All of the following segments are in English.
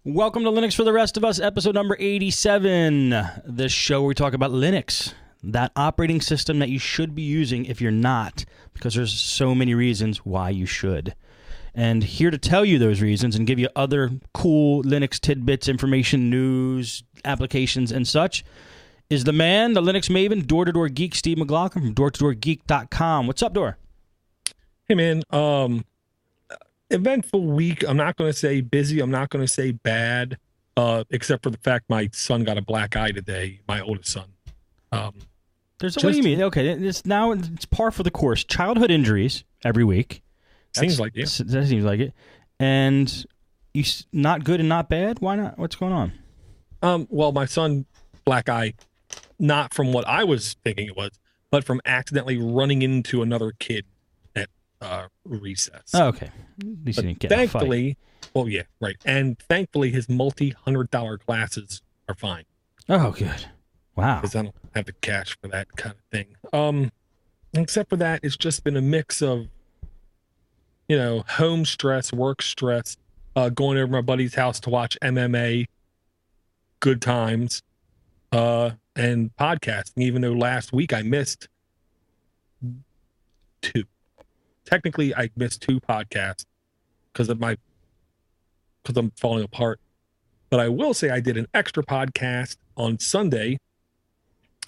Welcome to Linux for the Rest of Us, episode number 87. This show where we talk about Linux, that operating system that you should be using if you're not, because there's so many reasons why you should. And here to tell you those reasons and give you other cool Linux tidbits, information, news, applications, and such is the man, the Linux maven, door-to-door geek, Steve McLaughlin from doortodoorgeek.com. What's up, Door? Hey, man. Eventful week. I'm not going to say busy. I'm not going to say bad, except for the fact my son got a black eye today, my oldest son. What do you mean? Okay, it's par for the course. Childhood injuries every week. Seems like it. That seems like it. And you not good and not bad? Why not? What's going on? Well, my son, black eye, not from what I was thinking it was, but from accidentally running into another kid at recess. Oh, okay. At least he didn't get in a fight. Thankfully, well, yeah, right. And thankfully, his multi-$100 glasses are fine. Oh, good. Wow. Because I don't have the cash for that kind of thing. Except for that, it's just been a mix of, home stress, work stress, going over to my buddy's house to watch MMA, good times, and podcasting, even though last week I missed two. Technically, I missed two podcasts because I'm falling apart. But I will say I did an extra podcast on Sunday.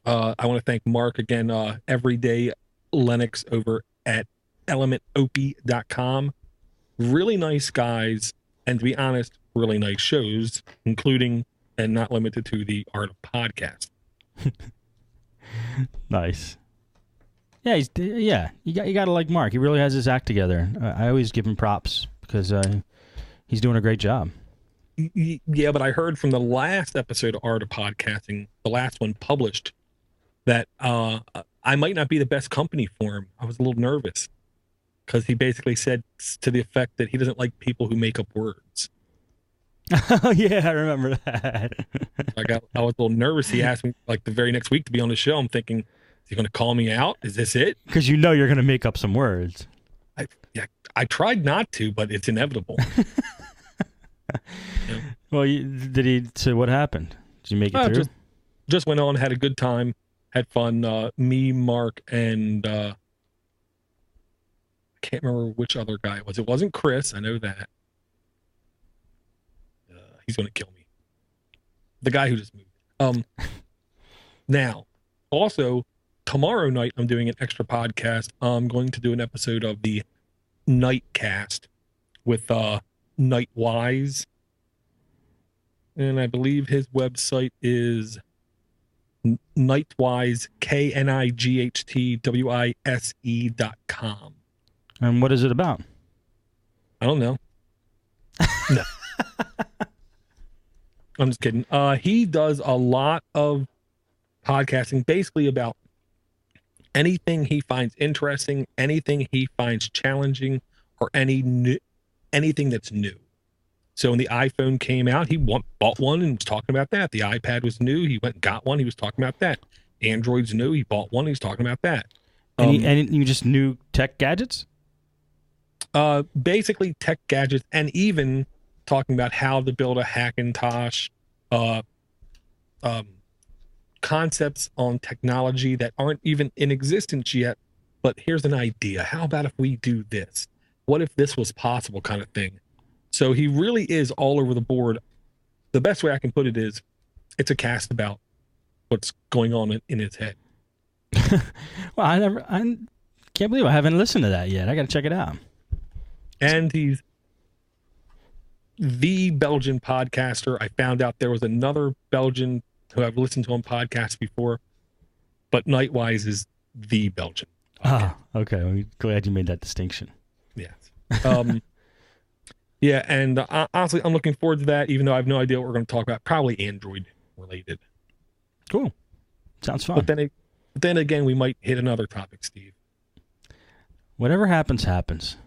I want to thank Mark again, Everyday Linux over at elementop.com. Really nice guys, and to be honest, really nice shows, including and not limited to the Art of Podcast. Nice. Yeah, you got to like Mark. He really has his act together. I always give him props because he's doing a great job. Yeah, but I heard from the last episode of Art of Podcasting, the last one published, that I might not be the best company for him. I was a little nervous because he basically said to the effect that he doesn't like people who make up words. Oh, yeah, I remember that. I was a little nervous. He asked me like the very next week to be on the show. I'm thinking, is he going to call me out? Is this it? Because you're going to make up some words. I tried not to, but it's inevitable. Yeah. Well, so what happened? Did you make it through? Just went on, had a good time, had fun. Me, Mark, and I can't remember which other guy it was. It wasn't Chris. I know that. He's going to kill me. The guy who just moved. Now, also, tomorrow night, I'm doing an extra podcast. I'm going to do an episode of the Nightcast with Nightwise. And I believe his website is Nightwise, KNIGHTWISE.com. And what is it about? I don't know. No. I'm just kidding. He does a lot of podcasting, basically about anything he finds interesting, anything he finds challenging, or anything that's new. So when the iPhone came out, he bought one and was talking about that. The iPad was new. He went and got one. He was talking about that. Android's new. He bought one. He was talking about that. And you just knew tech gadgets? Basically tech gadgets, and even talking about how to build a Hackintosh, concepts on technology that aren't even in existence yet. But here's an idea. How about if we do this? What if this was possible, kind of thing? So he really is all over the board. The best way I can put it is it's a cast about what's going on in his head. Well, I can't believe I haven't listened to that yet. I got to check it out. And he's the Belgian podcaster. I found out there was another Belgian who I've listened to on podcasts before, but Nightwise is the Belgian podcast. Okay. I'm glad you made that distinction. Yes. Yeah, and honestly, I'm looking forward to that, even though I have no idea what we're going to talk about. Probably Android related. Cool. Sounds fun. But then again, we might hit another topic, Steve. Whatever happens, happens.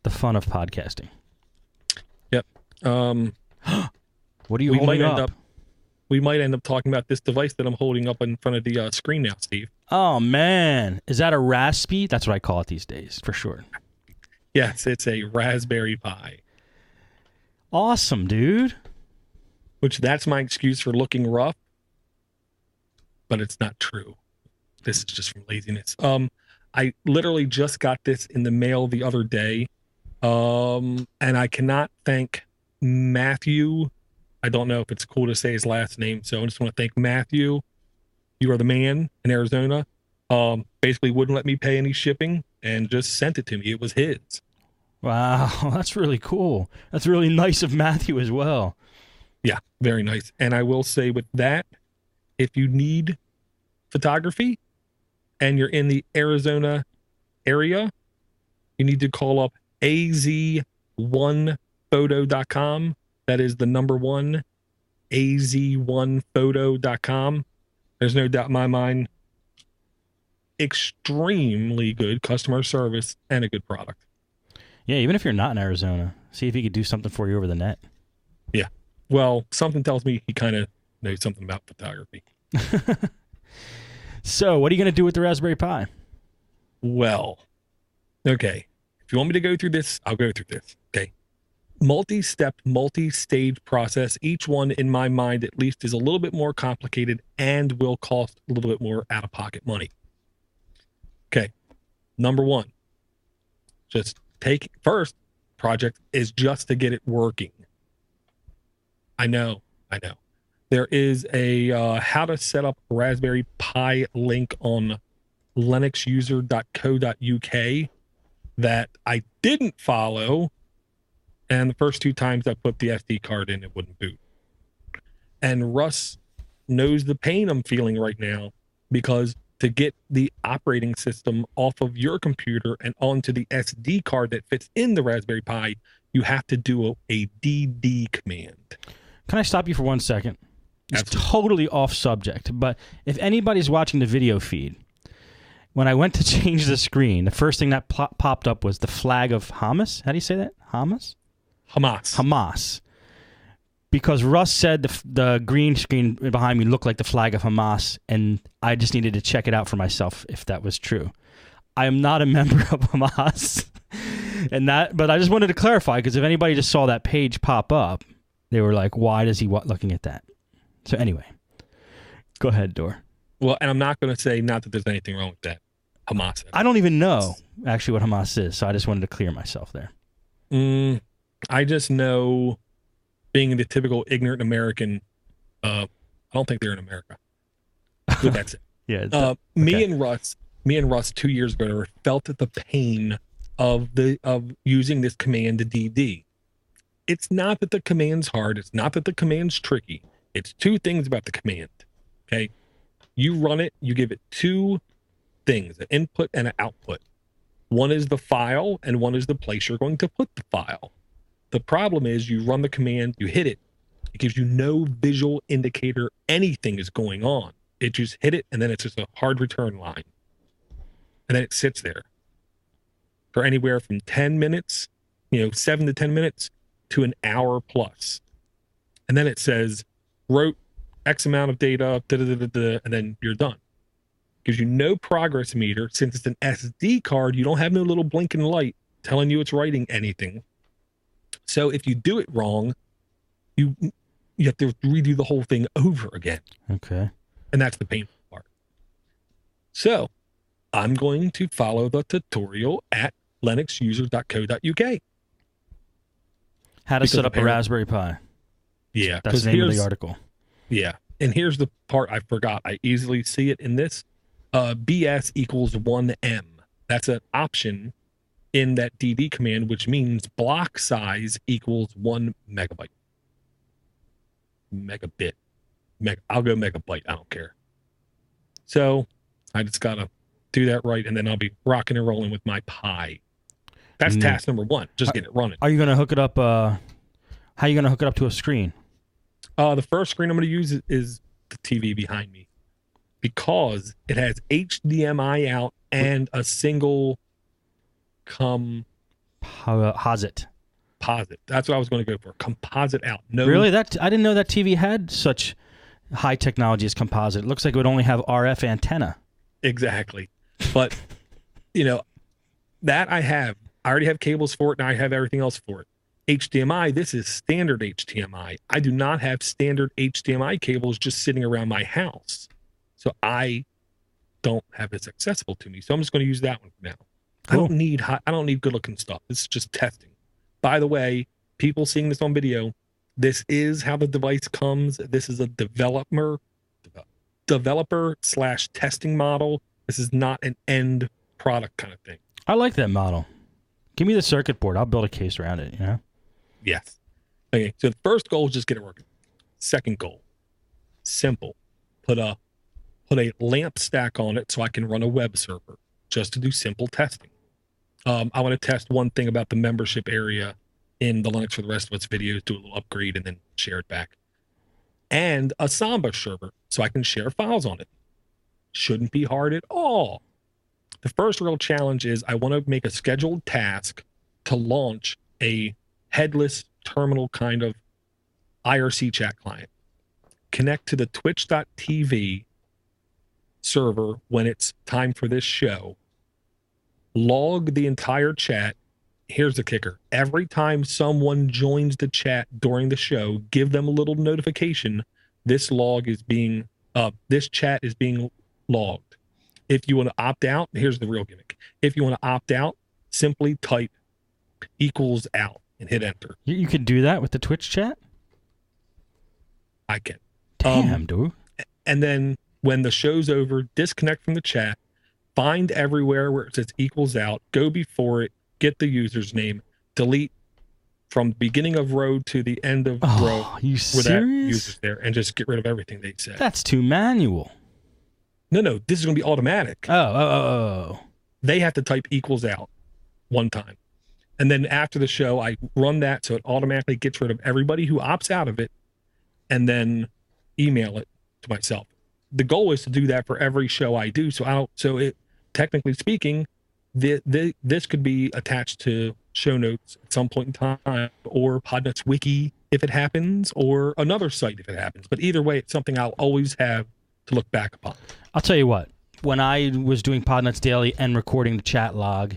The fun of podcasting. Yep. What are you holding up? We might end up talking about this device that I'm holding up in front of the screen now, Steve. Oh, man. Is that a Raspy? That's what I call it these days, for sure. Yes, it's a Raspberry Pi. Awesome, dude. which that's my excuse for looking rough, but it's not true. This is just from laziness. I literally just got this in the mail the other day. And I cannot thank Matthew. I don't know if it's cool to say his last name, so I just want to thank Matthew. You are the man in Arizona. Basically wouldn't let me pay any shipping and just sent it to me. It was his. Wow, that's really cool. That's really nice of Matthew as well. Yeah, very nice. And I will say with that, if you need photography and you're in the Arizona area, you need to call up az1photo.com. That is the number one, az1photo.com. There's no doubt in my mind, extremely good customer service and a good product. Yeah, even if you're not in Arizona, see if he could do something for you over the net. Yeah. Well, something tells me he kind of knows something about photography. So, what are you going to do with the Raspberry Pi? Well, okay. If you want me to go through this, I'll go through this. Okay. Multi-step, multi-stage process. Each one, in my mind, at least, is a little bit more complicated and will cost a little bit more out-of-pocket money. Okay. Number one, just first project is just to get it working. I know. There is a how to set up Raspberry Pi link on linuxuser.co.uk that I didn't follow. And the first 2 times I put the SD card in, it wouldn't boot. And Russ knows the pain I'm feeling right now, because to get the operating system off of your computer and onto the SD card that fits in the Raspberry Pi, you have to do a DD command. Can I stop you for 1 second? It's Absolutely. totally off subject, but if anybody's watching the video feed, when I went to change the screen, the first thing that popped up was the flag of Hamas. How do you say that? Hamas? Hamas. Because Russ said the green screen behind me looked like the flag of Hamas, and I just needed to check it out for myself if that was true. I am not a member of Hamas, but I just wanted to clarify, because if anybody just saw that page pop up, they were like, "Why does he looking at that?" So anyway, go ahead, Dor. Well, and I'm not going to say not that there's anything wrong with that. Hamas. I don't even know actually what Hamas is, so I just wanted to clear myself there. I just know, being the typical ignorant American, I don't think they're in America. But that's it. Yeah. Okay. Me and Russ 2 years ago felt the pain of using this command to DD. It's not that the command's hard. It's not that the command's tricky. It's 2 things about the command. Okay. You run it, you give it 2 things, an input and an output. One is the file and one is the place you're going to put the file. The problem is you run the command, you hit it. It gives you no visual indicator anything is going on. It just hit it, and then it's just a hard return line. And then it sits there for anywhere from 10 minutes, 7 to 10 minutes, to an hour plus. And then it says, wrote X amount of data, and then you're done. Gives you no progress meter. Since it's an SD card, you don't have no little blinking light telling you it's writing anything. So if you do it wrong, you have to redo the whole thing over again. Okay. And that's the painful part. So I'm going to follow the tutorial at linuxuser.co.uk. How to set up a Raspberry Pi. Yeah. That's the name of the article. Yeah. And here's the part I forgot. I easily see it in this. BS equals 1M. That's an option in that DD command, which means block size equals 1 megabyte. Megabit. I'll go megabyte. I don't care. So I just got to do that right, and then I'll be rocking and rolling with my Pi. That's task number 1. Just get it running. Are you going to hook it up? How are you going to hook it up to a screen? The first screen I'm going to use is the TV behind me, because it has HDMI out and a single Composite. That's what I was going to go for. Composite out. No, really? I didn't know that TV had such high technology as composite. It looks like it would only have RF antenna. Exactly. But that I already have cables for it, and I have everything else for it. HDMI, this is standard HDMI. I do not have standard HDMI cables just sitting around my house. So I don't have this accessible to me. So I'm just going to use that one for now. Cool. I don't need good looking stuff. This is just testing. By the way, people seeing this on video, this is how the device comes. This is a developer / testing model. This is not an end product kind of thing. I like that model. Give me the circuit board. I'll build a case around it, you know? Yes. Okay, so the first goal is just get it working. Second goal, simple. Put a lamp stack on it so I can run a web server just to do simple testing. I want to test one thing about the membership area in the Linux for the Rest of Us videos, do a little upgrade and then share it back. And a Samba server so I can share files on it. Shouldn't be hard at all. The first real challenge is I want to make a scheduled task to launch a headless terminal kind of IRC chat client. Connect to the twitch.tv server when it's time for this show. Log the entire chat. Here's the kicker. Every time someone joins the chat during the show, give them a little notification. This chat is being logged. If you want to opt out, here's the real gimmick. If you want to opt out, simply type =out and hit enter. You could do that with the Twitch chat? I can. Damn, dude. And then when the show's over, disconnect from the chat, find everywhere where it says =out, go before it, get the user's name, delete from the beginning of row to the end of row You where serious? that user's there, and just get rid of everything they said. That's too manual. No, this is going to be automatic. Oh. They have to type =out one time. And then after the show, I run that so it automatically gets rid of everybody who opts out of it and then email it to myself. The goal is to do that for every show I do. Technically speaking, this could be attached to show notes at some point in time, or Podnutz Wiki if it happens, or another site if it happens. But either way, it's something I'll always have to look back upon. I'll tell you what. When I was doing Podnutz Daily and recording the chat log,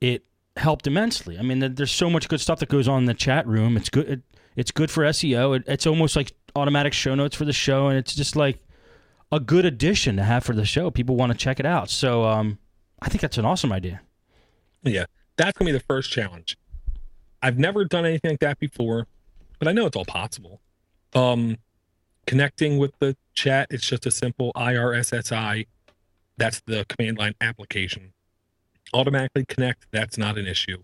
it helped immensely. I mean, there's so much good stuff that goes on in the chat room. It's good. It's good for SEO. It's almost like automatic show notes for the show, and it's just like a good addition to have for the show. People want to check it out. So I think that's an awesome idea. Yeah, that's going to be the first challenge. I've never done anything like that before, but I know it's all possible. Connecting with the chat, it's just a simple IRSSI. That's the command line application. Automatically connect, that's not an issue.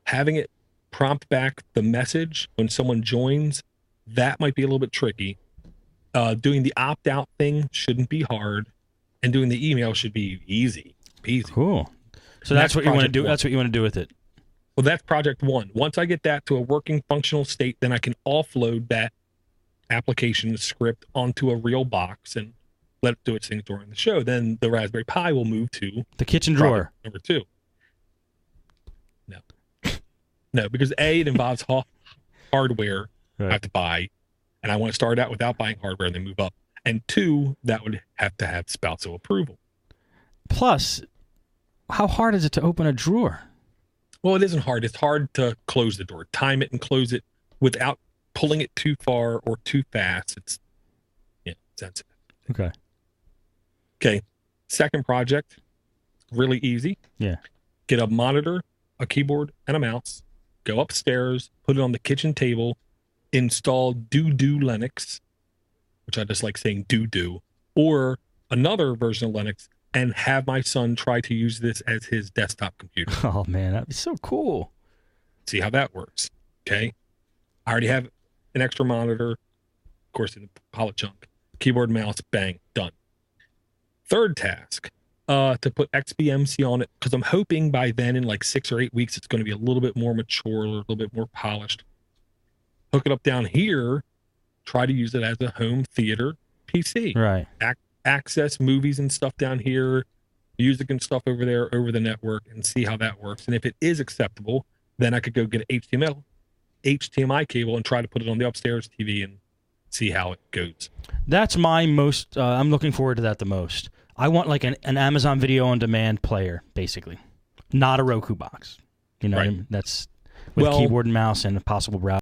Having it prompt back the message when someone joins, that might be a little bit tricky. Doing the opt-out thing shouldn't be hard, and doing the email should be easy peasy. Cool. So that's what you want to do. One. That's what you want to do with it. Well, that's project one. Once I get that to a working functional state, then I can offload that application script onto a real box and let it do its thing during the show. Then the Raspberry Pi will move to the kitchen drawer. Number 2. No, because A, it involves hardware I have to buy, and I want to start out without buying hardware and then move up. And 2, that would have to have spousal approval. Plus, how hard is it to open a drawer? Well, it isn't hard. It's hard to close the door, time it and close it without pulling it too far or too fast. It's sensitive. Okay. Second project, really easy. Yeah. Get a monitor, a keyboard, and a mouse. Go upstairs, put it on the kitchen table, install do Linux, which I just like saying do, or another version of Linux, and have my son try to use this as his desktop computer. Oh, man, that'd be so cool. See how that works. Okay. I already have an extra monitor, of course, in the pile of junk. Keyboard, mouse, bang, done. Third task, to put XBMC on it, because I'm hoping by then in like 6 or 8 weeks, it's going to be a little bit more mature, a little bit more polished. Hook it up down here, try to use it as a home theater PC. Right. Access movies and stuff down here, music and stuff over there, over the network, and see how that works. And if it is acceptable, then I could go get an HDMI cable and try to put it on the upstairs TV and see how it goes. That's my most, I'm looking forward to that the most. I want like an Amazon Video on Demand player, basically. Not a Roku box. You know, right. what I mean? That's with Well- keyboard and mouse and a possible browser.